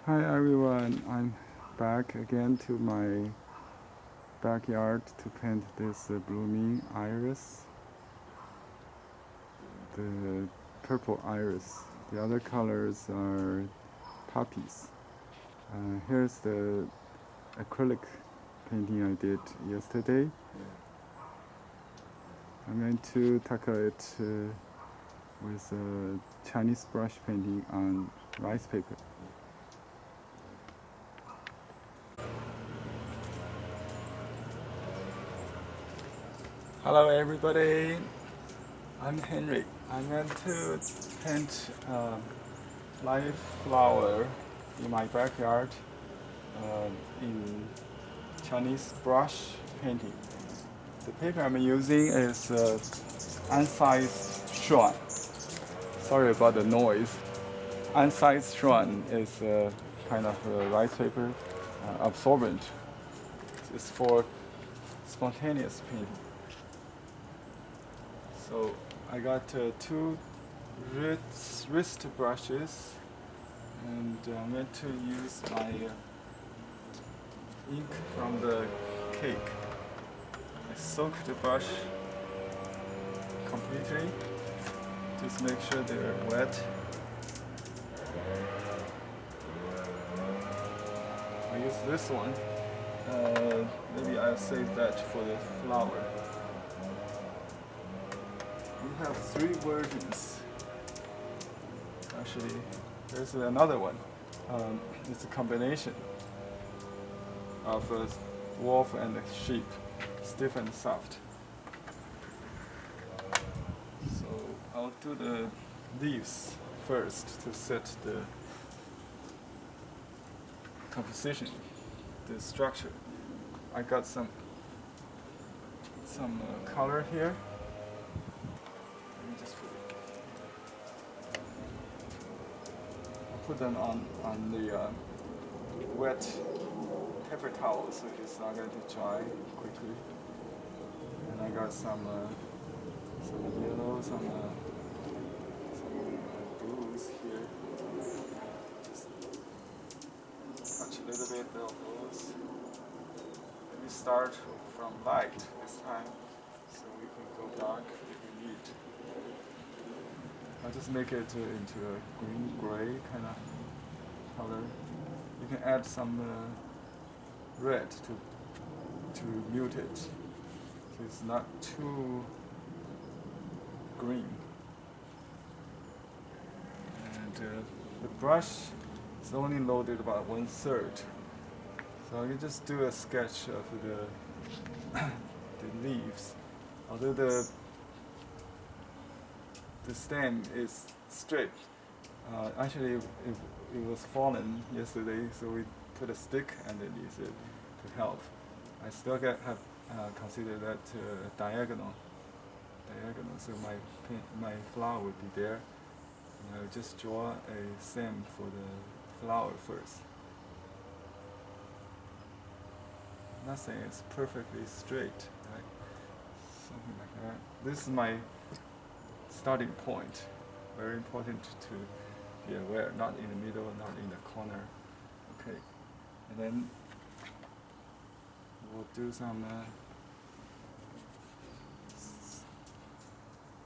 Hi everyone, I'm back again to my backyard to paint this blooming iris, the purple iris. The other colors are poppies. Here's the acrylic painting I did yesterday. I'm going to tackle it with a Chinese brush painting on rice paper. Hello everybody, I'm Henry. I'm going to paint a live flower in my backyard in Chinese brush painting. The paper I'm using is unsized Shuan. Sorry about the noise. Unsized Shuan is kind of a rice paper absorbent. It's for spontaneous painting. So I got two wrist brushes, and I'm going to use my ink from the cake. I soak the brush completely. Just make sure they're wet. I use this one. Maybe I'll save that for the flower. We have three versions. Actually, there's another one. It's a combination of a wolf and a sheep, stiff and soft. So I'll do the leaves first to set the composition, the structure. I got some color here. Let me just put them on the wet paper towel so it's not going to dry quickly. And I got some yellow, some blues here. Just touch a little bit of those. Let me start from light this time, so we can go dark if we need. I'll just make it into a green-gray kind of color. You can add some red to mute it, so it's not too green. And the brush is only loaded about 1/3, so I can just do a sketch of the leaves. Although the stem is straight, actually it was fallen yesterday, so we put a stick underneath it to help. I still have consider that diagonal, so my flower would be there. And I'll just draw a stem for the flower first. Nothing is perfectly straight, right? Something like that. This is my starting point. Very important to be aware, not in the middle, not in the corner. Okay, and then we'll do some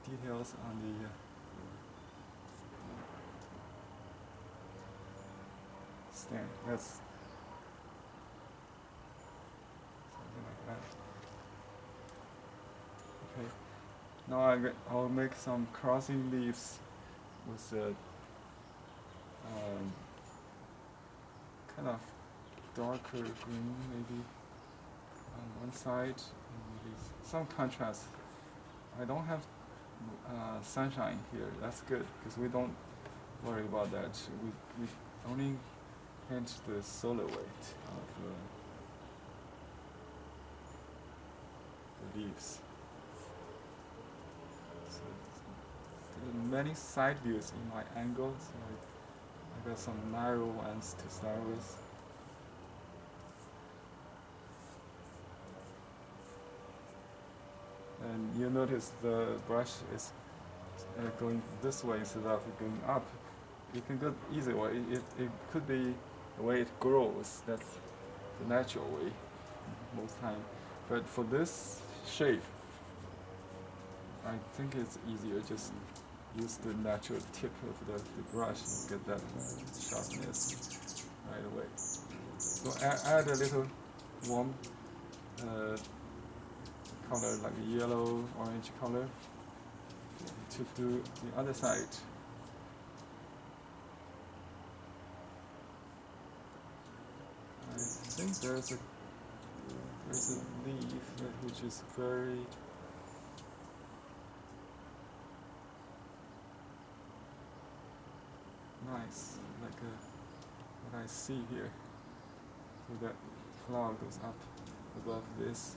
details on the stem. That's something like that. Okay. Now I'll make some crossing leaves with kind of darker green maybe on one side, and maybe some contrast. I don't have sunshine here. That's good because we don't worry about that. We only paint the solar weight of the leaves. So there are many side views in my angle, so I got some narrow ones to start with. And you notice the brush is going this way instead of going up. You can go either way. It could be the way it grows, that's the natural way most time. But for this shape, I think it's easier just use the natural tip of the brush and get that sharpness right away. So add a little warm color like a yellow, orange color to do the other side. I think there's a leaf which is very nice, like what I see here. So that flower goes up above this.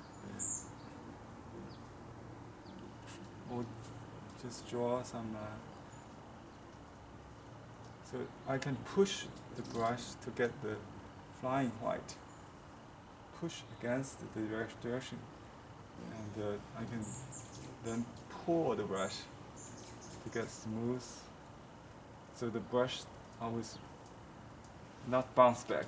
Or just draw some. So I can push the brush to get the flying white. Push against the direction, and I can then pull the brush to get smooth. So the brush always not bounce back,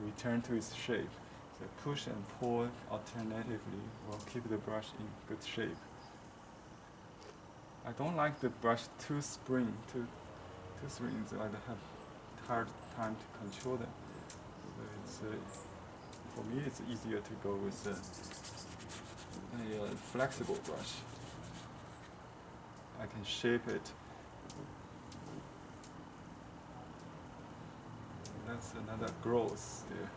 return to its shape. So push and pull alternatively will keep the brush in good shape. I don't like the brush too springs. I have hard time to control them. So it's, for me, it's easier to go with a flexible brush. I can shape it. That's another growth there.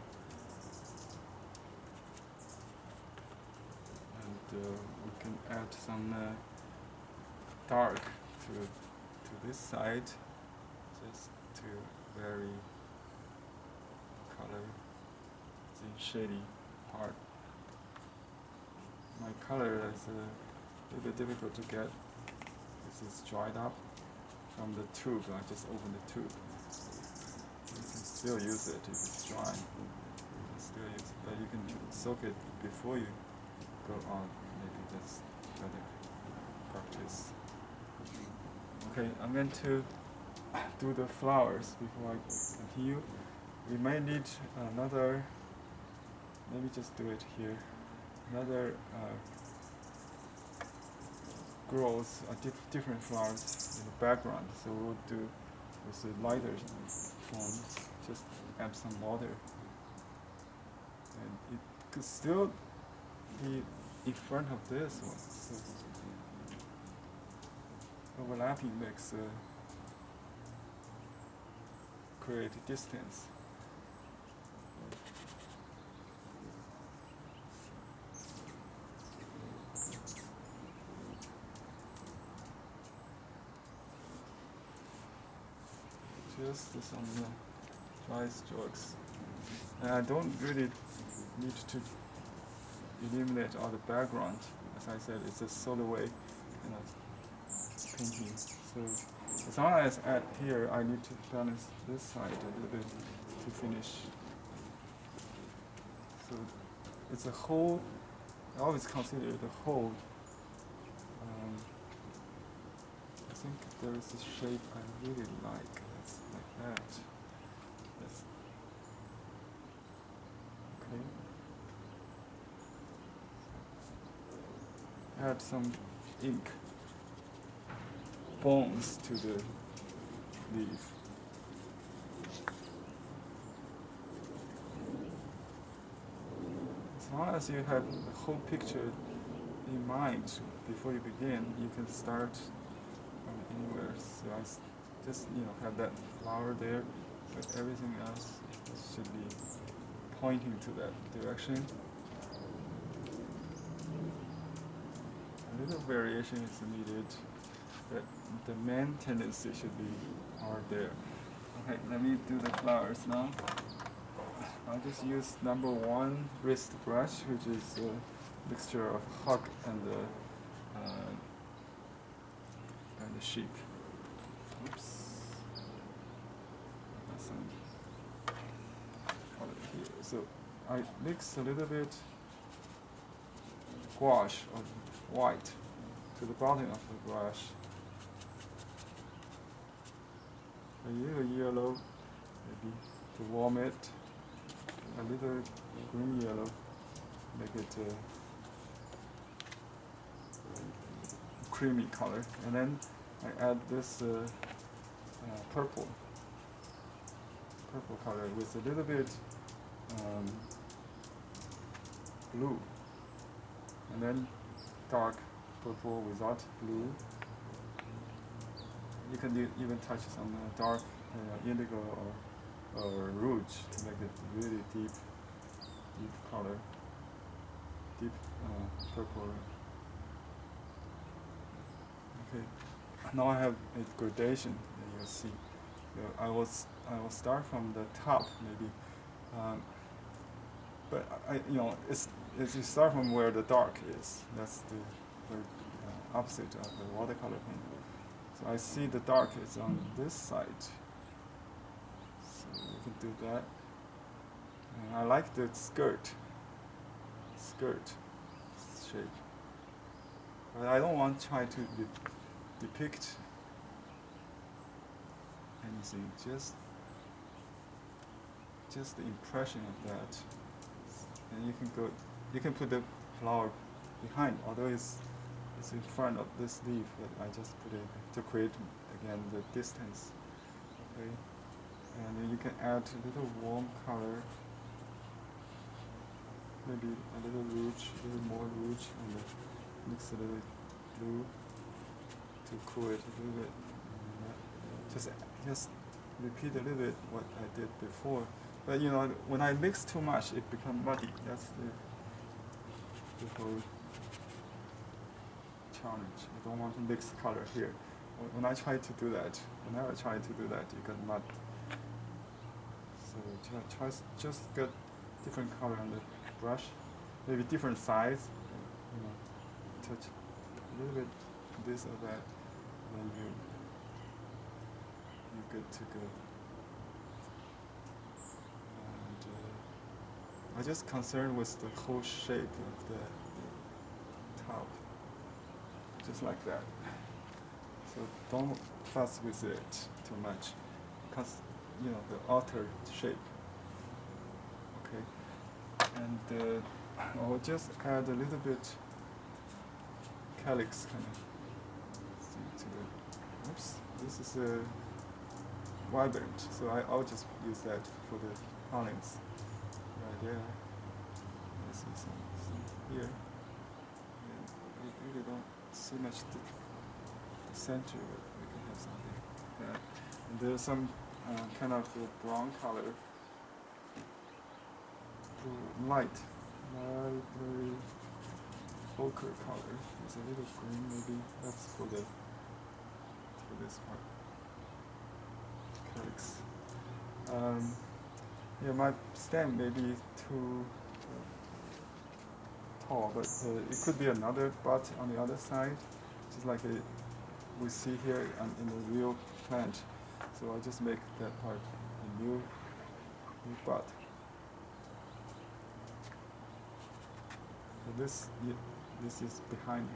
And we can add some dark to this side, just to vary color, the shady part. My color is a little bit difficult to get. This is dried up from the tube. I just opened the tube. You can still use it if it's dry. You can still use it, but you can soak it before you go on. Maybe that's better practice. Okay, I'm going to do the flowers before I continue. We may need another, maybe just do it here, another grows different flowers in the background. So we'll do with the lighter form, just add some water. And it could still be in front of this one. So overlapping makes create distance. Just some dry strokes. And I don't really need to eliminate all the background. As I said, it's a solo way painting. So as long as at here, I need to balance this side a little bit to finish. So it's a whole. I always consider it a whole. I think there is a shape I really like. It's like that. That's okay. Add some ink bones to the leaf. As long as you have the whole picture in mind before you begin, you can start from anywhere. So I just have that flower there, but everything else should be pointing to that direction. A little variation is needed, but the main tendency should be there. Okay, let me do the flowers now. I'll just use number 1 wrist brush, which is a mixture of hug and the sheep. Oops. Some color here. So I mix a little bit gouache of white to the bottom of the brush. A little yellow, maybe to warm it, a little green yellow, make it creamy color, and then I add this purple color with a little bit blue, and then dark purple without blue. You can even touch some dark indigo or rouge to make it really deep color, deep purple. Okay, now I have a gradation that you see. So I will start from the top maybe, but it's you start from where the dark is. That's the opposite of the watercolor paint. So I see the dark is on this side. So we can do that. And I like the skirt shape. But I don't want to try to depict anything, just the impression of that. And you can put the flower behind, although it's in front of this leaf, but I just put it to create again the distance. Okay, and then you can add a little warm color, maybe a little rouge, a little more rouge, and mix a little blue to cool it a little bit. Just repeat a little bit what I did before. But when I mix too much, it becomes muddy. That's the whole challenge. I don't want to mix color here. When I try to do that, whenever I try to do that, you get mud. So just get different color on the brush, maybe different size. Touch a little bit this or that, and then you're good to go. And I'm just concerned with the whole shape of the top. Just like that. So don't fuss with it too much, because the altered shape. Okay, and I'll just add a little bit calyx kind of thing to the. Oops, this is vibrant, so I'll just use that for the pollens right there. I see some here. I really don't see much the center, but we can have something. Yeah. And there's some kind of brown color, light, very ochre color. There's a little green, maybe that's for this part. Calyx. Yeah, my stem may be too tall, but it could be another bud on the other side, just like we see here in the real plant. So I'll just make that part a new bud. So this is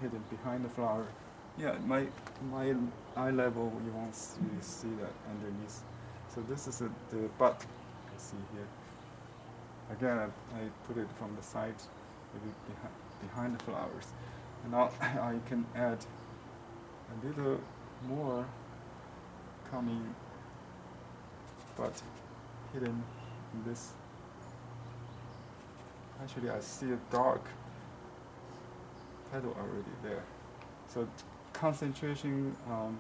hidden behind the flower. Yeah, my eye level, you won't really see that underneath. So this is the bud you see here. Again, I put it from the side, maybe behind the flowers. And now I can add a little more coming bud hidden in this. Actually, I see a dark petal already there. So concentration and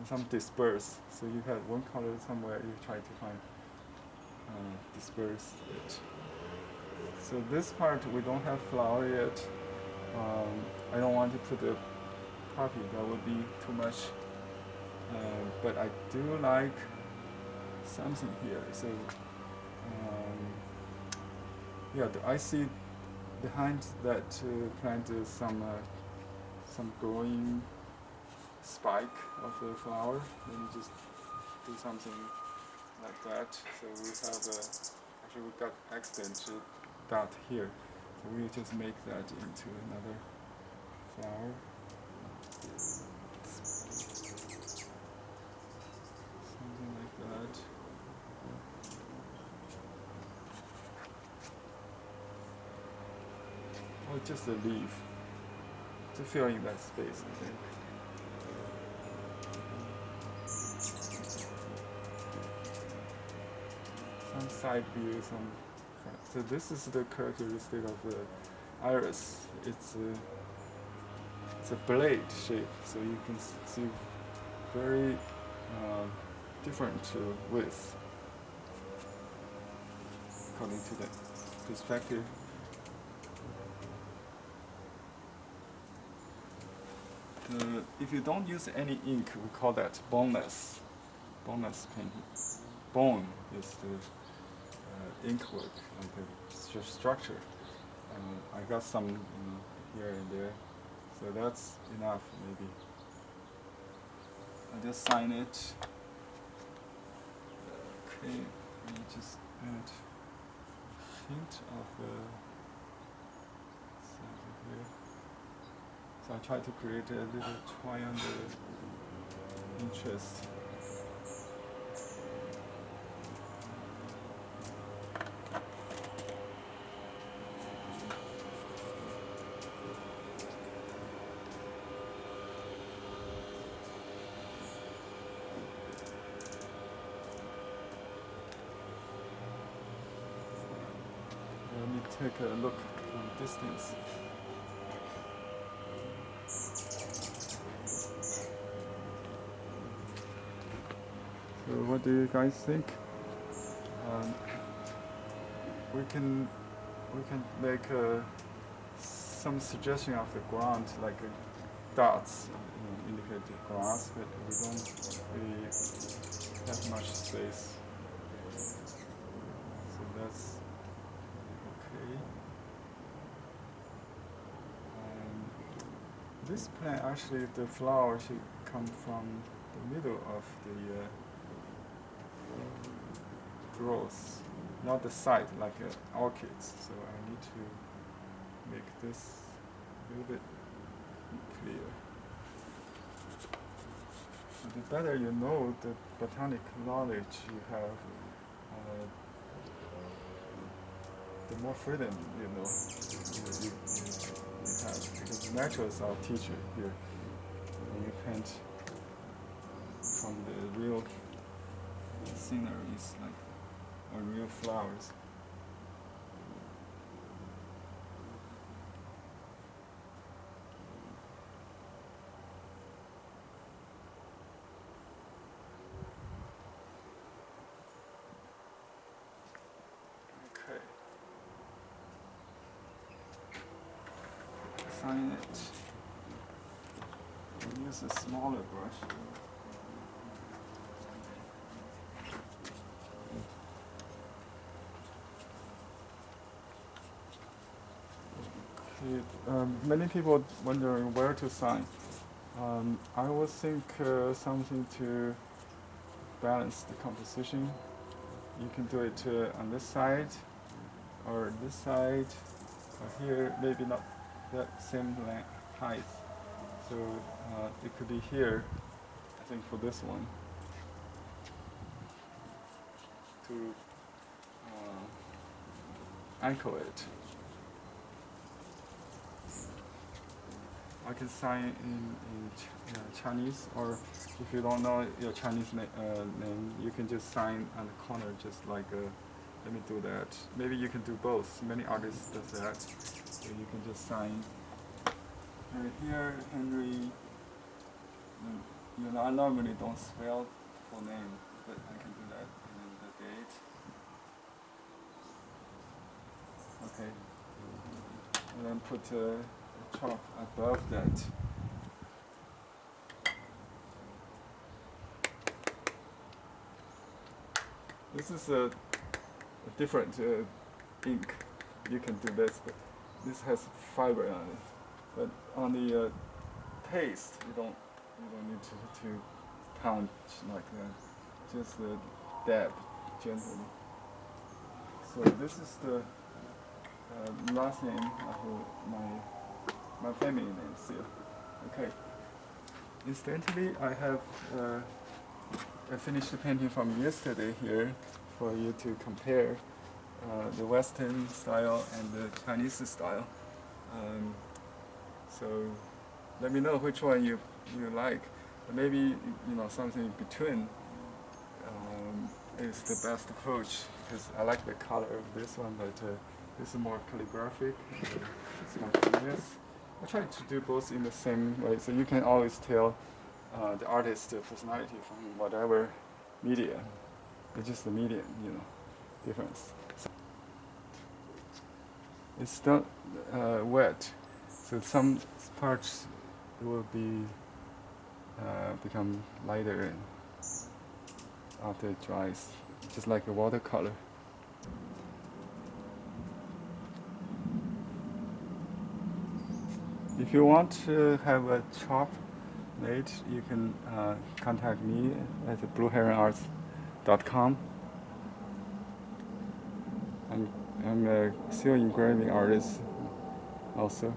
some disperse. So you have one color somewhere, you try to find disperse it. So this part we don't have flower yet. I don't want to put a poppy, that would be too much. But I do like something here. So yeah, I see behind that plant is some growing spike of the flower. Let me just do something like that. So we have actually we got accident dot here. So we just make that into another flower. Something like that. or just a leaf to fill in that space, I think. Some side view, some front. So this is the characteristic of the iris. It's a blade shape, so you can see very different width according to the perspective. If you don't use any ink, we call that boneless painting. Bone is the ink work, like the structure. I got some here and there, so that's enough maybe. I just sign it. Okay, let me just add a hint of the center here. So I try to create a little triangle interest. Let me take a look from distance. So what do you guys think? We can make some suggestion of the ground, like dots indicate the grass, but we don't really have much space. So that's okay. This plant, actually, the flower should come from the middle of the growth, not the side like orchids. So I need to make this a little bit clear. And the better you know the botanic knowledge you have, the more freedom you know you have. Because nature is our teacher here. When you paint from the real sceneries, like or real flowers. Okay. Sign it. I'll use a smaller brush. Many people wondering where to sign. I would think something to balance the composition. You can do it on this side, or this side, or here, maybe not that same height. So it could be here, I think, for this one. To anchor it. I can sign in Chinese, or if you don't know your Chinese name, you can just sign on the corner, just like, let me do that. Maybe you can do both. Many artists do that. So you can just sign here, Henry. I normally don't spell full name, but I can do that. And then the date. Okay. And then put chalk above that. This is a different ink. You can do this, but this has fiber on it. But on the paste, you don't need to punch like that. Just dab gently. So this is the last name of my family name, Seal. Okay. Incidentally, I finished the painting from yesterday here for you to compare the Western style and the Chinese style. So let me know which one you like. Maybe something in between is the best approach, because I like the color of this one, but this is more calligraphic. It's more genius. I try to do both in the same way, so you can always tell the artist's personality from whatever media. It's just the medium, difference. It's still wet, so some parts will be become lighter after it dries, just like a watercolor. If you want to have a chop made, you can contact me at blueheronarts.com. I'm a seal engraving artist also.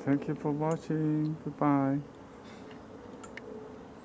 Thank you for watching. Goodbye.